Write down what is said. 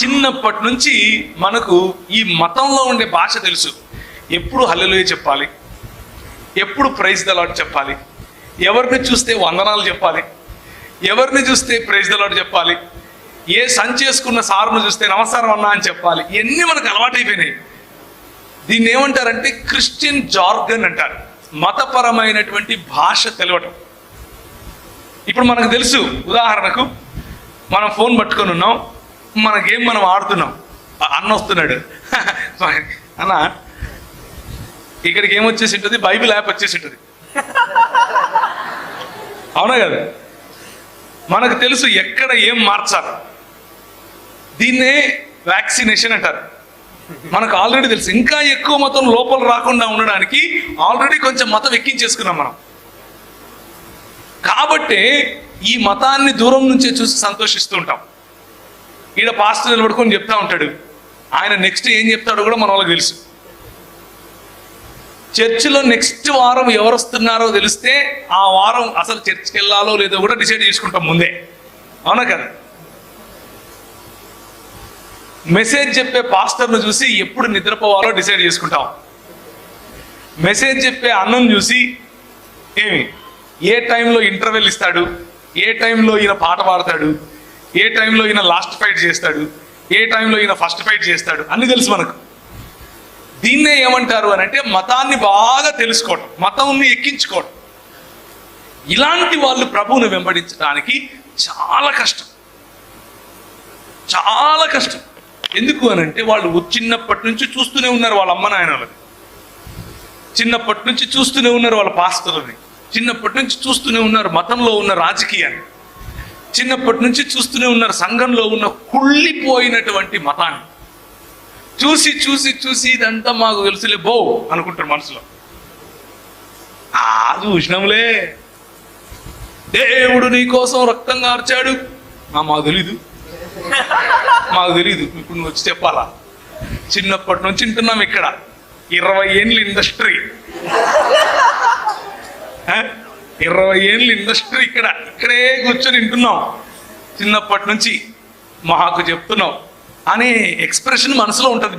చిన్నప్పటి నుంచి మనకు ఈ మతంలో ఉండే భాష తెలుసు. ఎప్పుడు హల్లెలూయా చెప్పాలి, ఎప్పుడు ప్రైజ్ ద లార్డ్ చెప్పాలి, ఎవరిని చూస్తే వందనాలు చెప్పాలి, ఎవరిని చూస్తే ప్రైజ్ ద లార్డ్ చెప్పాలి, ఏ సంచేసుకున్న సార్ను చూస్తే నమస్కారం అన్నా అని చెప్పాలి. ఇవన్నీ మనకు అలవాటైపోయినాయి. దీన్ని ఏమంటారంటే క్రిస్టియన్ జార్గన్ అంటారు, మతపరమైనటువంటి భాష తెలవటం. ఇప్పుడు మనకు తెలుసు, ఉదాహరణకు మనం ఫోన్ పట్టుకొని ఉన్నాం, మన గేమ్ మనం ఆడుతున్నాం, అన్న వస్తున్నాడు, అన్న ఇక్కడికి ఏమొచ్చేసి ఉంటుంది, బైబిల్ యాప్ వచ్చేసి ఉంటుంది. అవునా కదా? మనకు తెలుసు ఎక్కడ ఏం మార్చాలి. దీన్నే వ్యాక్సినేషన్ అంటారు. మనకు ఆల్రెడీ తెలుసు. ఇంకా ఎక్కువ మతం లోపల రాకుండా ఉండడానికి ఆల్రెడీ కొంచెం మతం ఎక్కించేసుకున్నాం మనం. కాబట్టి ఈ మతాన్ని దూరం నుంచే చూసి సంతోషిస్తూ ఉంటాం. ఈడ పాస్టర్ నిలబడుకొని చెప్తా ఉంటాడు, ఆయన నెక్స్ట్ ఏం చెప్తాడో కూడా మన వాళ్ళకి తెలుసు. చర్చిలో నెక్స్ట్ వారం ఎవరు వస్తున్నారో తెలిస్తే ఆ వారం అసలు చర్చికి వెళ్ళాలో లేదో కూడా డిసైడ్ చేసుకుంటాం ముందే. అవునా కదా? మెసేజ్ చెప్పే పాస్టర్ను చూసి ఎప్పుడు నిద్రపోవాలో డిసైడ్ చేసుకుంటాం. మెసేజ్ చెప్పే అన్నం చూసి ఏ టైంలో ఇంటర్వెల్ ఇస్తాడు, ఏ టైంలో ఈయన పాట పాడతాడు, ఏ టైంలో ఈయన లాస్ట్ ఫైట్ చేస్తాడు, ఏ టైంలో ఈయన ఫస్ట్ ఫైట్ చేస్తాడు, అన్ని తెలుసు మనకు. దీన్నే ఏమంటారు అని అంటే మతాన్ని బాగా తెలుసుకోవడం, మతాన్ని ఎక్కించుకోవడం. ఇలాంటి వాళ్ళు ప్రభువును వెంబడించడానికి చాలా కష్టం, చాలా కష్టం. ఎందుకు అని అంటే వాళ్ళు చిన్నప్పటి నుంచి చూస్తూనే ఉన్నారు వాళ్ళ అమ్మ నాయనలని, చిన్నప్పటి నుంచి చూస్తూనే ఉన్నారు వాళ్ళ పాస్టర్లని, చిన్నప్పటి నుంచి చూస్తూనే ఉన్నారు మతంలో ఉన్న రాజకీయాన్ని, చిన్నప్పటి నుంచి చూస్తూనే ఉన్నారు సంఘంలో ఉన్న కుళ్ళిపోయినటువంటి మతాన్ని. చూసి చూసి చూసి ఇదంతా మాకు తెలుసులే బో అనుకుంటారు మనసులో. చూసినాంలే, దేవుడు నీ కోసం రక్తం కార్చాడు, మాకు తెలీదు, మాకు తెలీదు, ఇప్పుడు నువ్వు వచ్చి చెప్పాలా? చిన్నప్పటి నుంచి వింటున్నాం. ఇక్కడ 20 ఏళ్ళ ఇండస్ట్రీ, 20 ఏళ్ళ ఇండస్ట్రీ, ఇక్కడే కూర్చొని వింటున్నాం. చిన్నప్పటి నుంచి మాకు చెప్తున్నావు అనే ఎక్స్ప్రెషన్ మనసులో ఉంటుంది.